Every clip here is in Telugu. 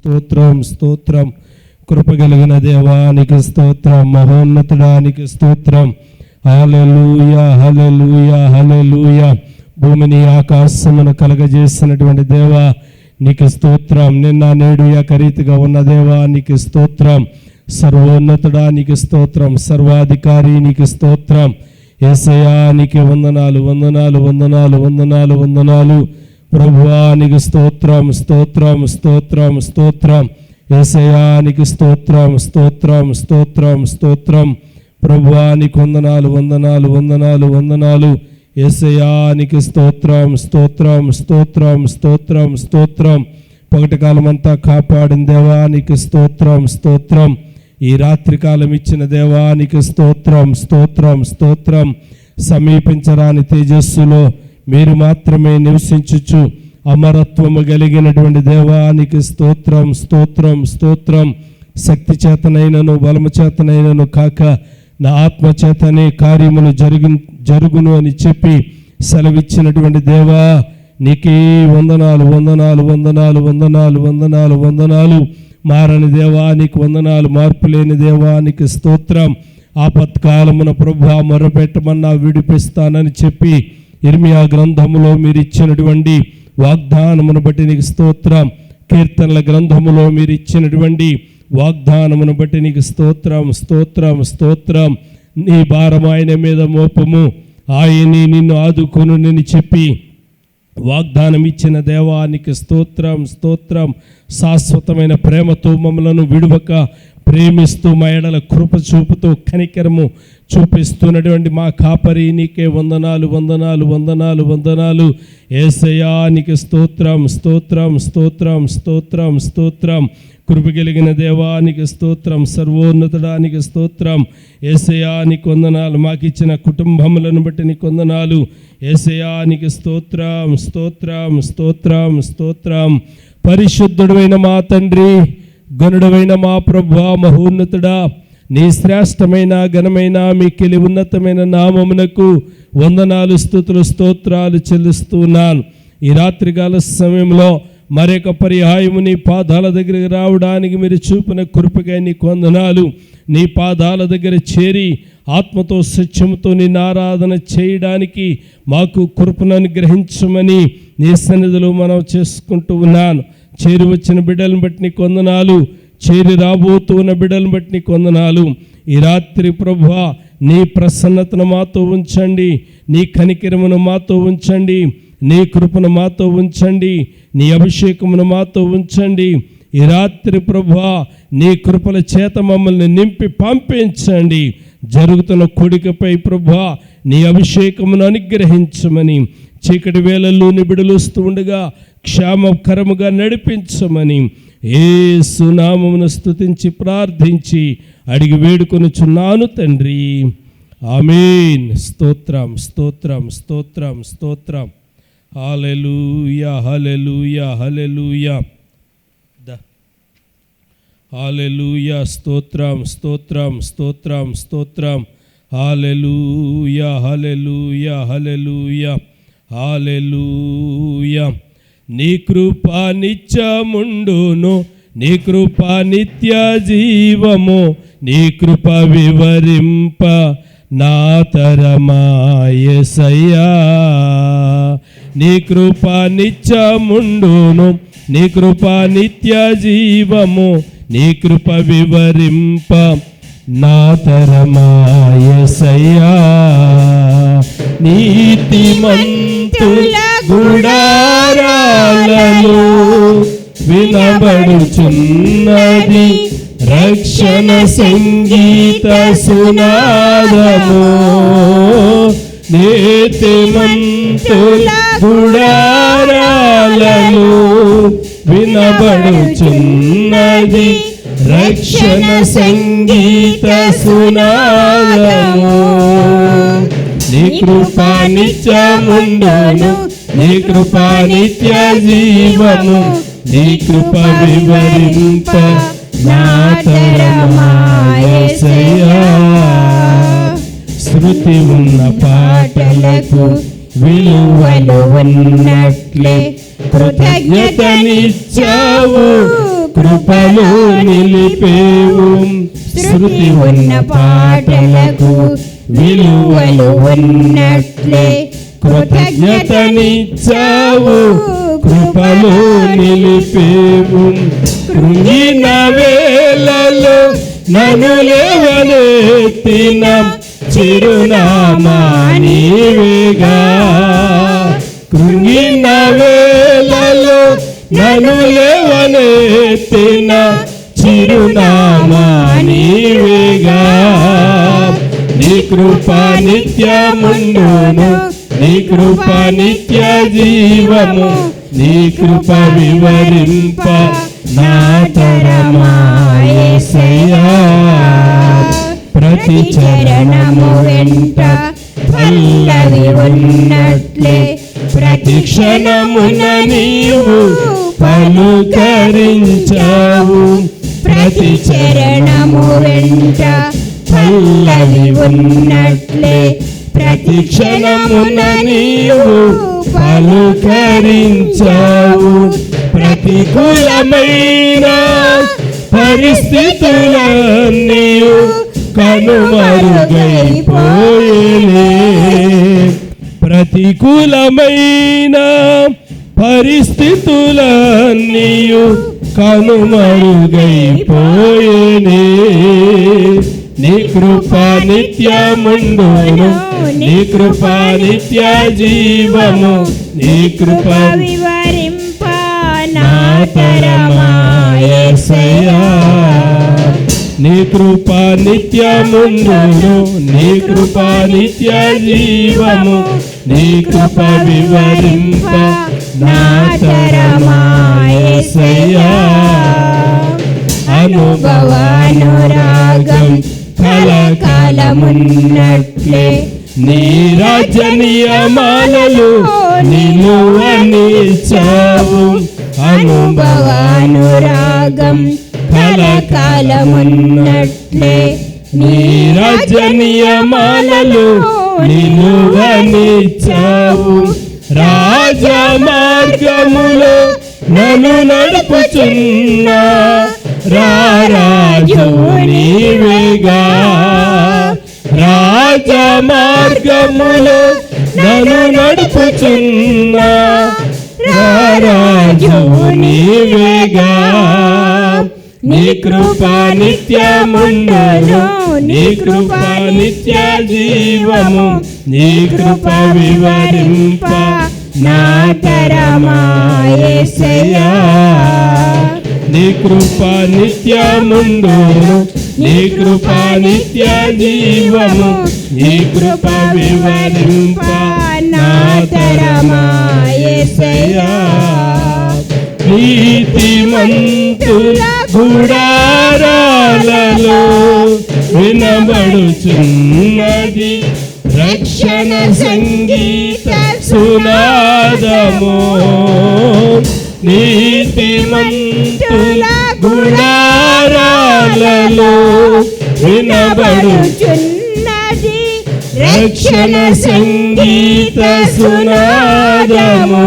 స్తోత్రం స్తోత్రం. కృపగలిగిన దేవానికి స్తోత్రం, మహోన్నతుడానికి స్తోత్రం. హల్లెలూయా హల్లెలూయా హల్లెలూయా. భూమిని ఆకాశమును కలగజేసినటువంటి దేవా నీకు స్తోత్రం. నిన్న నేడు ఏకరీతిగా ఉన్న దేవా నీకు స్తోత్రం. సర్వోన్నతుడానికి స్తోత్రం, సర్వాధికారి నీకు స్తోత్రం. యేసయ్యా నీకు వందనాలు వందనాలు వందనాలు వందనాలు వందనాలు. ప్రభువా నీకు స్తోత్రం స్తోత్రం స్తోత్రం స్తోత్రం. యేసయ్యా నీకు స్తోత్రం స్తోత్రం స్తోత్రం స్తోత్రం. ప్రభువా నీకు వందనాలు వందనాలు వందనాలు వందనాలు. యేసయ్యా నీకు స్తోత్రం స్తోత్రం స్తోత్రం స్తోత్రం స్తోత్రం. పగటి కాలం అంతా కాపాడిన దేవా నీకు స్తోత్రం స్తోత్రం. ఈ రాత్రి కాలం ఇచ్చిన దేవా నీకు స్తోత్రం స్తోత్రం స్తోత్రం. సమీపించరాని తేజస్సులో మీరు మాత్రమే నివసించుచు అమరత్వము కలిగినటువంటి దేవా నీకు స్తోత్రం స్తోత్రం స్తోత్రం. శక్తి చేతనైనను బలము చేతనైనను కాక నా ఆత్మ చేతనే కార్యములు జరుగును అని చెప్పి సెలవిచ్చినటువంటి దేవా నీకే వందనాలు వందనాలు వందనాలు వందనాలు వందనాలు వందనాలు. మారని దేవా నీకు వందనాలు, మార్పు లేని దేవా నీకు స్తోత్రం. ఆపత్కాలమున ప్రభువా మొరపెట్టమన్నా విడిపిస్తానని చెప్పి ఇర్మియా గ్రంథములో మీరు ఇచ్చినటువంటి వాగ్దానమును బట్టి నీకు స్తోత్రం. కీర్తనల గ్రంథములో మీరు ఇచ్చినటువంటి వాగ్దానమును బట్టి నీకు స్తోత్రం స్తోత్రం స్తోత్రం. నీ భారం ఆయన మీద మోపము, ఆయన్ని నిన్ను ఆదుకొను అని చెప్పి వాగ్దానం ఇచ్చిన దేవానికి స్తోత్రం స్తోత్రం. శాశ్వతమైన ప్రేమతో మమ్మలను విడువక ప్రేమిస్తూ మా ఎడల కృప చూపుతూ కనికరము చూపిస్తున్నటువంటి మా కాపరి నీకే వందనాలు వందనాలు వందనాలు వందనాలు. యేసయ్యా నీకు స్తోత్రం స్తోత్రం స్తోత్రం స్తోత్రం స్తోత్రం. కృపగలిగిన దేవానికి స్తోత్రం, సర్వోన్నతుడానికి స్తోత్రం. యేసయ్యా నీకు వందనాలు. మాకిచ్చిన కుటుంబములను బట్టి నీకు వందనాలు. యేసయ్యా నీకు స్తోత్రం స్తోత్రం స్తోత్రం స్తోత్రం. పరిశుద్ధుడైన మా తండ్రి, గనుడవైన మా ప్రభువా, మహోన్నతుడా, నీ శ్రేష్టమైన ఘనమైన మిక్కిలి ఉన్నతమైన నామమునకు వందనాలు స్తుతులు స్తోత్రాలు చెల్లిస్తున్నాను. ఈ రాత్రికాల సమయంలో మరొక పర్యాయము నీ పాదాల దగ్గరికి రావడానికి మీరు చూపిన కృపగా నీకు వందనాలు. నీ పాదాల దగ్గర చేరి ఆత్మతో సత్యముతో నిన్ను ఆరాధన చేయడానికి మాకు కృపను అనుగ్రహించమని నీ సన్నిధిలో మనం చేసుకుంటూ ఉన్నాను. చేరి వచ్చిన బిడ్డలను బట్టి నీకు వందనాలు, చేరి రాబోతున్న బిడ్డలను బట్టి నీకు వందనాలు. ఈ రాత్రి ప్రభువా నీ ప్రసన్నతను మాతో ఉంచండి, నీ కనికరమును మాతో ఉంచండి, నీ కృపను మాతో ఉంచండి, నీ అభిషేకమును మాతో ఉంచండి. ఈ రాత్రి ప్రభువా నీ కృపల చేత మమ్మల్ని నింపి పంపించండి. జరుగుతున్న కొడుకపై ప్రభువా నీ అభిషేకమును అనుగ్రహించమని, చీకటి వేళల్లో నిబిడలు వస్తూ ఉండగా క్షేమకరముగా నడిపించమని యేసు నామమును స్తుతించి ప్రార్థించి అడిగి వేడుకొనుచున్నాను తండ్రి, ఆమేన్. స్తోత్రం స్తోత్రం స్తోత్రం స్తోత్రం. హల్లెలూయా హల్లెలూయా హల్లెలూయా హల్లెలూయా. స్తోత్రం స్తోత్రం స్తోత్రం స్తోత్రం. హల్లెలూయా హల్లెలూయా హల్లెలూయా హల్లెలూయా. నీ కృప నిత్యముండును, నీ కృప నిత్య జీవము, నీ కృప వివరింప నా తరమా యేసయ్యా. నీ కృప నిత్యముండును, నీ కృప నిత్య జీవము, నీ కృప వివరింప నా తరమా యేసయ్యా. నీతిమంతుల గుడారాలలో వినబడుచున్నది రక్షణ సంగీత సునాదము. నీతిమంతుల గుడారాలలో వినబడుచున్నది రక్షణ సంగీత సునాదము. నీ కృప నిత్యముండును, నీ కృప నిత్య జీవము, నీ కృప వివరింప నా తరమా యేసయ్యా. శృతి ఉన్న పాటలకు విలువలు ఉన్నట్లే కృతజ్ఞతనిచ్చావు కృపలో నిలిపేవు. శృతి ఉన్న పాటలకు విలువలు ఉన్నట్లే కృతజ్ఞతనిచ్చావు. కృపలో నిలిపేవు. కృంగిన వేళలో నన్ను లేవనెత్తిన చిరునామా నీవేగా. కృంగిన వేళలో నన్ను లేవనెత్తిన చిరునామా నీవేగా. నీ కృప నిత్యముండును, నీ కృప నిత్య జీవము, నీ కృప వివరింప నా తరమా యేసయ్యా. ప్రతి చరణము వెంట పల్లవి ఉన్నట్లే ప్రతి క్షణమున నీవు పలుకరించావు. ప్రతి చరణము వెంట పల్లవి ఉన్నట్లే ప్రతి క్షణమున నీవు పలుకరించావు. ప్రతికూలమైన పరిస్థితులన్నీ కనుమరుగైపోయేలే. ప్రతికూలమైన పరిస్థితులన్నీ కనుమరుగైపోయేనే. నీ కృప నిత్యముండును, నీ కృప నిత్య జీవము, నీ కృప వివరింప నా తరమా యేసయ్యా. నీ కృప నిత్యముండును, నీ కృప నిత్య జీవము, నీ కృప వివరింప నా తరమా యేసయ్యా. అనుభవానురాగం కలకాలమున్నట్లే నీ రాజ్య నియమాలలో నిలువనిచ్చావు. అనుభవానురాగం కలకాలమున్నట్లే నీ రాజ్య నియమాలలో నిలువనిచ్చావు. రాజ మార్గములో నన్ను నడుపుచున్న రారాజు నీవేగా. రాజ మార్గములో నన్ను నడుపుచున్న రారాజు నీవేగా. నీ కృప నిత్యముండును, నీ కృప నిత్య జీవము, నీ కృప వివరింప నా తరమా యేసయ్యా. నీ కృప నిత్యముండును, నీ కృప నిత్య జీవము, నీ కృప వివరింప నా తరమా యేసయ్యా. నీతిమంతుల గుడారాలలో వినబడుచున్నది రక్షణ సంగీత సునాదము. నీతిమంతుల గుడారాలలో వినబడుచున్నది రక్షణ సంగీత సునాదము.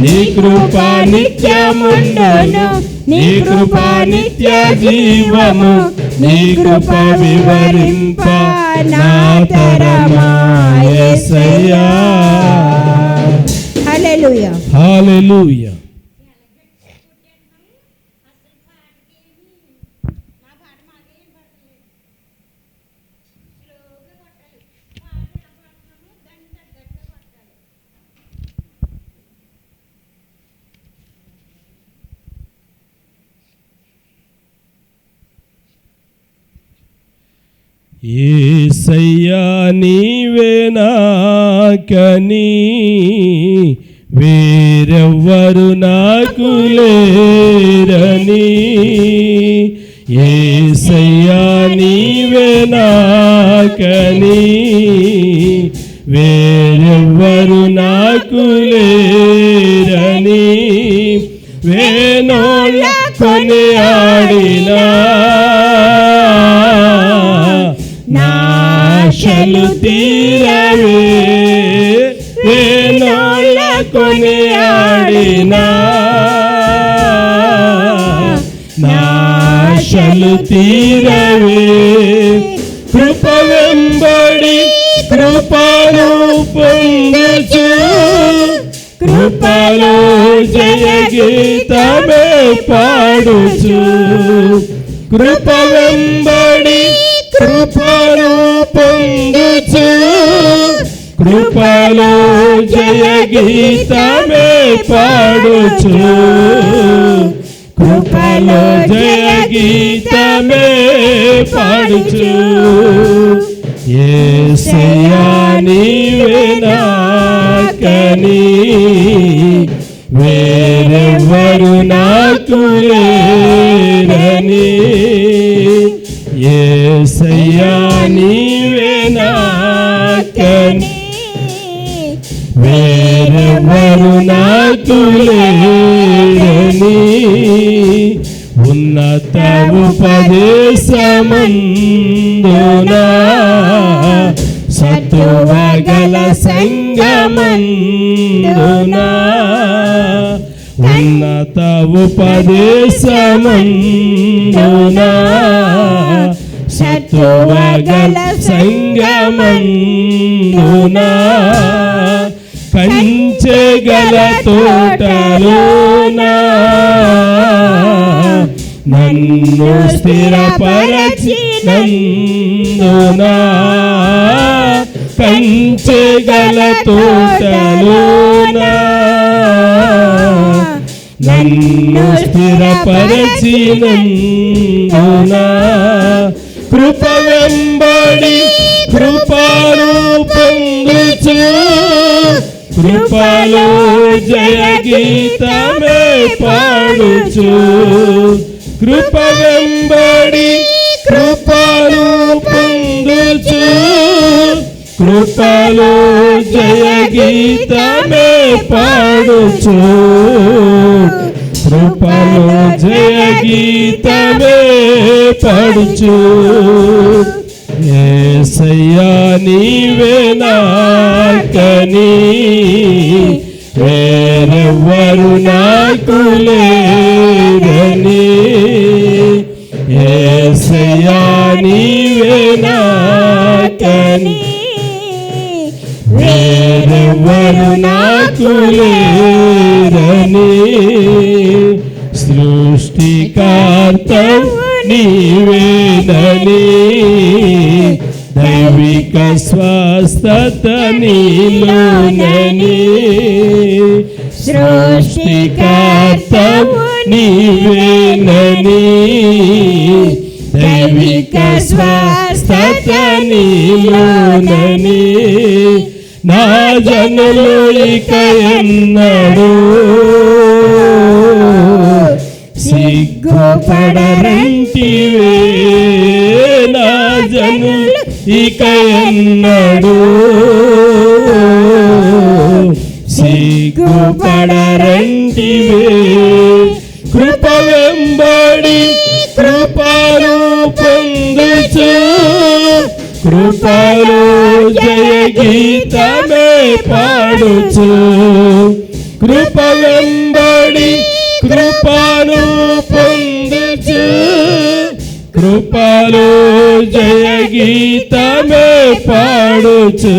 నీ కృప నిత్యముండును, నీ కృప నిత్య జీవము, నీ కృప వివరింప నా తరమా యేసయ్యా. హల్లెలూయా, హల్లెలూయా. యేసయ్యా నీవే నాకని వేరెవ్వరు నాకు లేరని. యేసయ్యా నీవే నాకని వేరెవ్వరు నాకు లేరని. వేణోళ్ళ కొనియాడినా నాశలు తీరవే. వేణోళ్ళ కొనియాడినా ఆశలు తీరవే. కృప వెంబడి కృపను పొందుచు, కృపలో జయ గీతమే పాడుచు. కృప వెంబడి కృపను పొందుచు, కృపలో జయ గీతమే పాడుచు. కృపలో జయ గీతమే పాడుచు. యేసయ్యా నీవే నాకని వేరెవ్వరు నాకు లేరని. యేసయ్యా నీవే నాకని వేరెవ్వరు నాకు లేరని. ఉన్నత ఉపదేశమందునా సత్తువగల సంగమందునా, ఉన్నత ఉపదేశమందునా సత్తువగల సంగమందునా, కంచెగల తోటలోనా నన్ను స్థిరపరచినందునా, కంచెగల తోటలోనా నన్ను స్థిరపరచినందునా. కృప వెంబడి కృపను పొందుచు, కృపలో జయ గీతమే పాడుచు. కృప వెంబడి కృపను పొందుచు, కృపలో జయ గీతమే పాడుచు. కృపలో జయ గీతమే పాడుచు. యేసయ్యా నీవే నాకని వేరెవ్వరు నాకు లేరని. యేసయ్యా నీవే నాకని వేరెవ్వరు నాకు లేరని. సృష్టికర్తవు నీవేనని, దైవిక స్వస్థత నీలోనని. సృష్టికర్తవు నీవేనని, దైవిక స్వస్థత నీలోనని. నా జనులు ఇక ఎన్నడూ సిగ్గుపడరంటివే. నా జనులు ఇక ఎన్నడూ సిగ్గుపడరంటివే. కృప వెంబడి కృపను పొందుచు, కృపలో జయ గీతమే పాడుచు. కృప వెంబడి కృపను పొందుచు, కృపలో జయ గీతమే పాడుచు.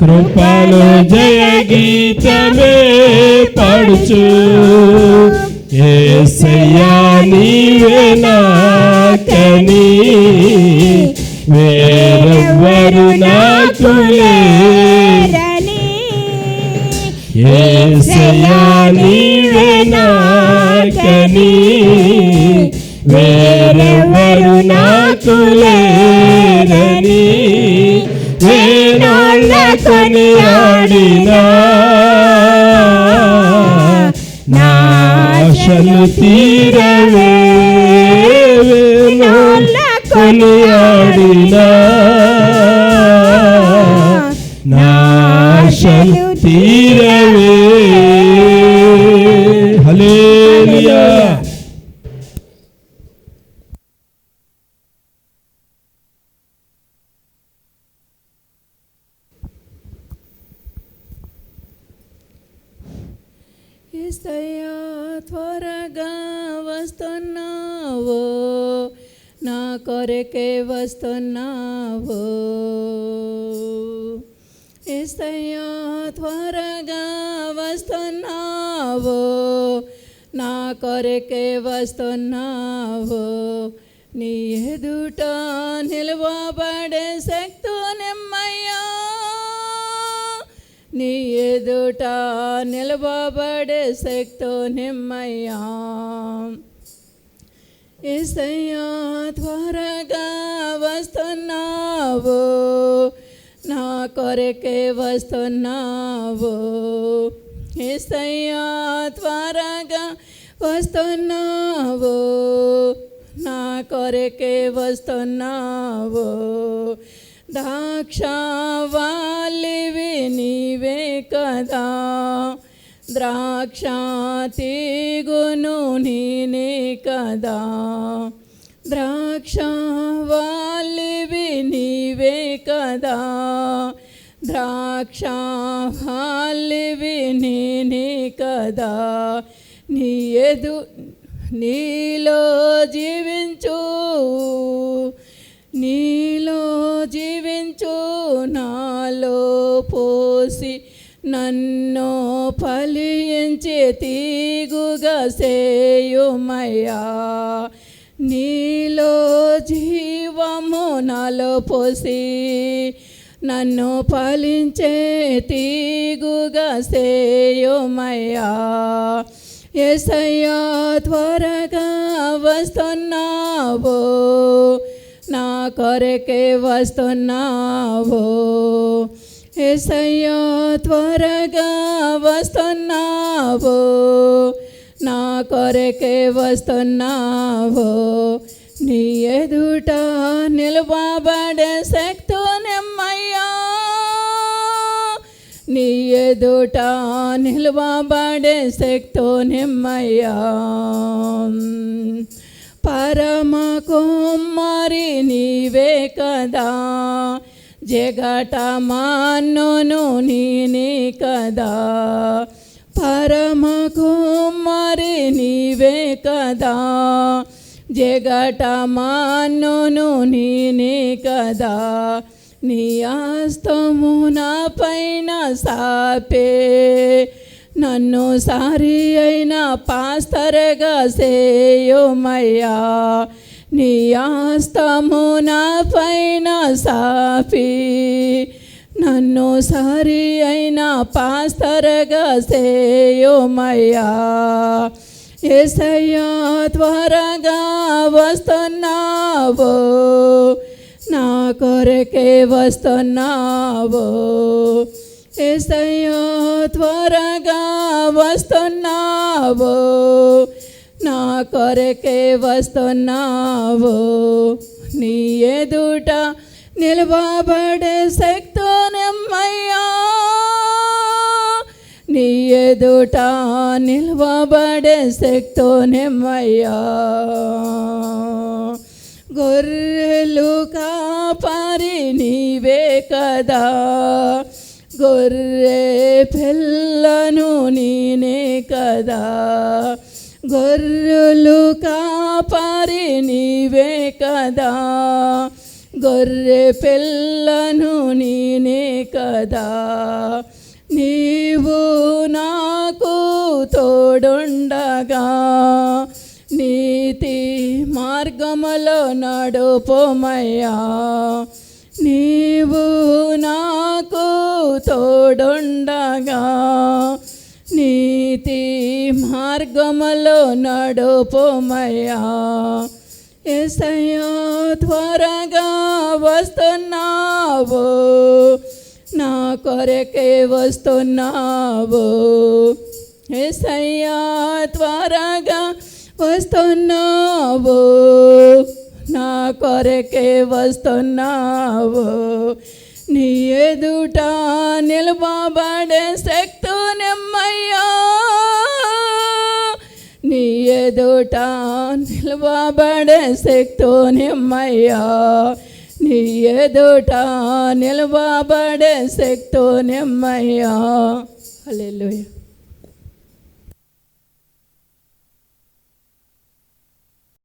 కృపలో జయ గీతమే పాడుచు. యేసయ్యా నీవే నాకని వేరెవ్వరు నాకు లేరని. యేసయ్యా నీవే నాకని వేరెవ్వరు నాకు లేరని. వేణోళ్ళ కొనియాడినా నా ఆశలు తీరవే. వేణోళ్ళ కొనియాడినా నా ఆశలు తీరవే. హల్లెలూయా. యేసయ్యా త్వరగా వస్తున్నావు నా కొరకే వస్తున్నావు. యేసయ్యా త్వరగా వస్తున్నావు, నా కొరకే వస్తున్నావు. నీ ఎదుట నిలవబడే శక్తునిమ్మయ్యా, నీ ఎదుట నిలవబడే శక్తునిమ్మయ్యా. యేసయ్యా త్వరగా వస్తున్నావు, నా కొరకే వస్తున్నావు. యేసయ్యా త్వరగా వస్తున్నావు, నా కొరకే వస్తున్నావు. ద్రాక్షావల్లివి నీవే కదా, ద్రాక్ష తీగును నేనే కదా. ద్రాక్షావల్లివి నీవే కదా, ద్రాక్షావల్లివి నేనే కదా. నీలో జీవించు, నీలో జీవించు, నాలో పోసి నన్ను ఫలించే తీగుగా సేయుమయ్యా. నీలో జీవము నాలో పోసి నన్ను ఫలించే తీగుగా సేయుమయ్యా. యేసయ్యా త్వరగా వస్తున్నావు, నా కొరకే వస్తున్నావు. యేసయ్యా త్వరగా వస్తున్నావు, నా కొరకే వస్తున్నావు. నీ ఎదుట నిలవబడే శక్తునిమ్మయ్యా, నీ ఎదుట నిలవబడే శక్తునిమ్మయ్యా. పరమ కుమారి నీవే కదా, జగటమానును నేనే కదా. పరమ కుమారి నీవే కదా, జగటమానును నేనే కదా. నీ హస్తము నా పైన సాపే, నన్ను సారి అయిన పాస్తరగా సేయుమయ్యా. నీ హస్తము నా పైన సాపి, నన్ను సారి అయిన పాస్తరగా సేయుమయ్యా. యేసయ్యా త్వరగా వస్తున్నావు, నా కొరకే వస్తున్నావు. యేసయ్యా త్వరగా వస్తున్నావు, నా కొరకే వస్తున్నావు. నీ ఎదుట నిలవబడే శక్తునిమ్మయ్యా, నీ ఎదుట నిలవబడే శక్తునిమ్మయ్యా. గొర్రెలు కాపరి నీవే కదా, గొర్రె పిల్లను నేనే కదా. గొర్రెలు కాపరి నీవే కదా, గొర్రె పిల్లను నేనే కదా. నీవు నాకు తోడుండగా నీతి మార్గములో నడుపుమయ్యా. నీవు నాకు తోడుండగా నీతి మార్గములో నడుపుమయ్యా. యేసయ్యా త్వరగా వస్తున్నావు, నా కొరకే వస్తున్నావు. యేసయ్యా త్వరగా వస్తున్నావు, నా కొరకే వస్తున్నావు. నీ ఎదుట నిలవబడే శక్తునిమ్మయ్యా, నీ ఎదుట నిలవబడే శక్తునిమ్మయ్యా. నీ ఎదుట నిలవబడే శక్తునిమ్మయ్యా. హల్లెలూయా.